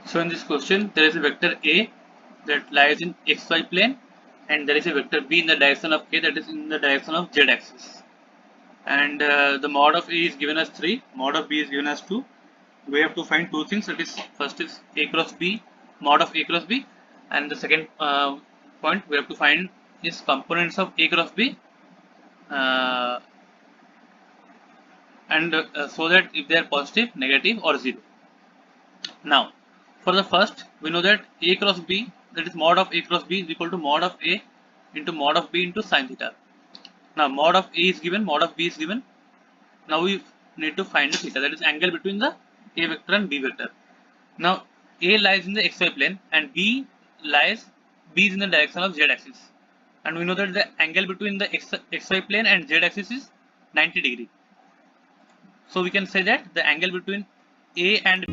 So in this question, there is a vector A that lies in xy plane, and there is a vector B in the direction of K that is in the direction of z axis. And the mod of A is given as 3, mod of B is given as 2. We have to find two things. That is, first is A cross B, mod of A cross B, and the second point we have to find is components of A cross B, uh, and so that if they are positive, negative, or 0. Now, for the first, we know that A cross B, that is mod of A cross B, is equal to mod of A into mod of B into sine theta. Now, mod of A is given, mod of B is given. Now we need to find the theta, that is angle between the A vector and B vector. Now, A lies in the xy plane and B is in the direction of z axis. And we know that the angle between the xy plane and z axis is 90 degree. So we can say that the angle between A and